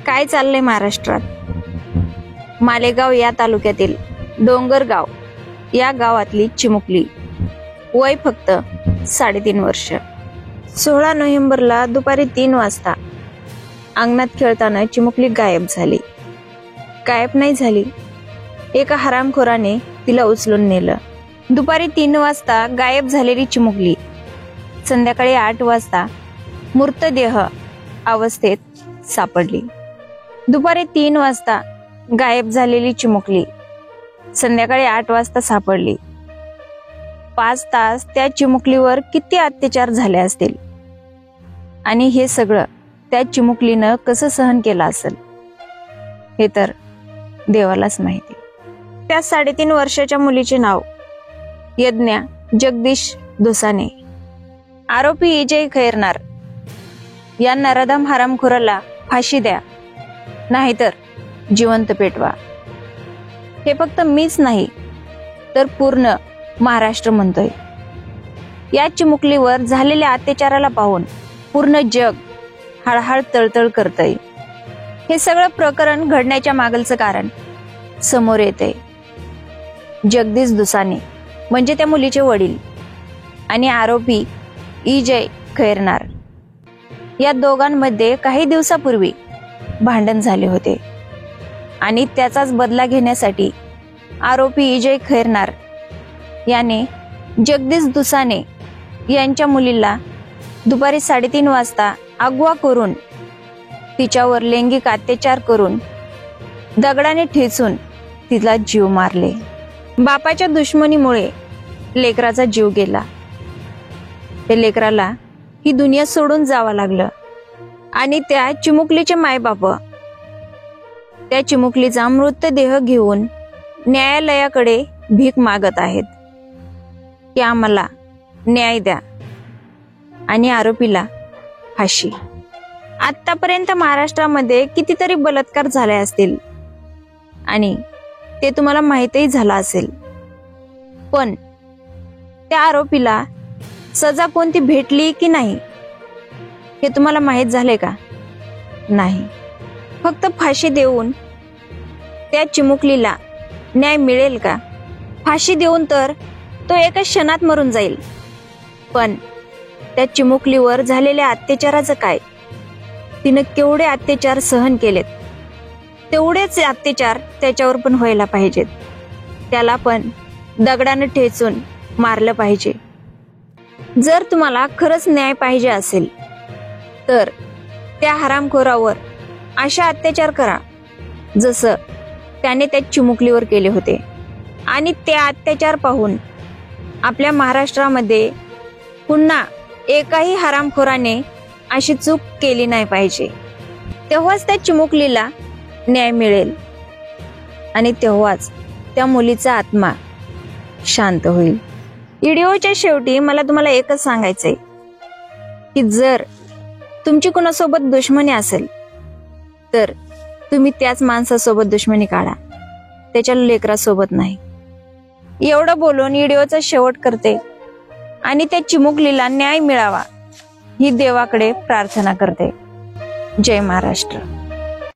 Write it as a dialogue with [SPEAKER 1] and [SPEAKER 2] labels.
[SPEAKER 1] काय चाललंय महाराष्ट्रात? मालेगाव या तालुक्यातील डोंगरगाव या गावातली चिमुकली, वय फक्त 3.5 वर्ष. 16 नोव्हेंबरला दुपारी 3 वाजता अंगणात खेळताना चिमुकली गायब झाली. गायब नाही झाली, एका हरामखोराने तिला उचलून नेलं. दुपारी 3 वाजता गायब झालेली चिमुकली संध्याकाळी 8 वाजता मृतदेह अवस्थेत सापडली. दुपारी 3 वाजता गायब झालेली चिमुकली संध्याकाळी 8 वाजता सापडली. 5 तास त्या चिमुकलीवर किती अत्याचार झाले असतील आणि हे सगळं त्या चिमुकलीनं कसं सहन केलं असेल हे तर देवालाच माहिती. त्या 3.5 वर्षाच्या मुलीचे नाव यज्ञा जगदीश दुसाने. आरोपी विजय खैरनार या नराधम हरामखोराला फाशी द्या, नाहीतर जिवंत पेटवा. हे फक्त मीच नाही तर पूर्ण महाराष्ट्र म्हणतोय. या चिमुकलीवर झालेल्या अत्याचाराला पाहून पूर्ण जग हळहळ तळतळ करतय. हे सगळं प्रकरण घडण्याच्या मागलचं कारण समोर येतंय. जगदीश दुसाने म्हणजे त्या मुलीचे वडील आणि आरोपी विजय खैरनार या दोघांमध्ये काही दिवसापूर्वी भांडण झाले होते आणि त्याचाच बदला घेण्यासाठी आरोपी विजय खैरनार याने जगदीश दुसाने यांच्या मुलीला दुपारी 3:30 वाजता अगवा करून तिच्यावर लैंगिक अत्याचार करून दगडाने ठेचून तिला जीव मारले. बापाच्या दुश्मनीमुळे लेकराचा जीव गेला. ते लेकराला ही दुनिया सोडून जावं लागलं आणि त्या चिमुकलीचे मायबाप त्या चिमुकलीचा मृतदेह घेऊन न्यायालयाकडे भीक मागत आहेत की आम्हाला न्याय द्या आणि आरोपीला फाशी. आतापर्यंत महाराष्ट्रामध्ये कितीतरी बलात्कार झाले असतील आणि ते तुम्हाला माहितही झालं असेल, पण त्या आरोपीला सजा कोणती भेटली की नाही हे तुम्हाला माहित झाले का? नाही. फक्त फाशी देऊन त्या चिमुकलीला न्याय मिळेल का? फाशी देऊन तर तो एका क्षणात मरून जाईल, पण त्या चिमुकलीवर झालेल्या अत्याचाराचं काय? तिनं केवढे अत्याचार सहन केलेत, तेवढेच अत्याचार त्याच्यावर पण व्हायला पाहिजेत. त्याला पण दगडानं ठेचून मारलं पाहिजे. जर तुम्हाला खरंच न्याय पाहिजे असेल तर त्या हरामखोरावर अशा अत्याचार करा जसं त्याने त्या चिमुकलीवर केले होते आणि ते अत्याचार पाहून आपल्या महाराष्ट्रामध्ये पुन्हा एकाही हरामखोराने अशी चूक केली नाही पाहिजे. तेव्हाच त्या चिमुकलीला न्याय मिळेल आणि तेव्हाच त्या मुलीचा आत्मा शांत होईल. व्हिडिओच्या शेवटी मला तुम्हाला एकच सांगायचंय की जर तुमची कुणासोबत दुश्मनी असेल तर तुम्ही त्याच माणसासोबत दुश्मनी काढा, त्याच्या लेकरासोबत नाही. एवढं बोलून व्हिडिओचा शेवट करते आणि त्या चिमुकलीला न्याय मिळावा ही देवाकडे प्रार्थना करते. जय महाराष्ट्र.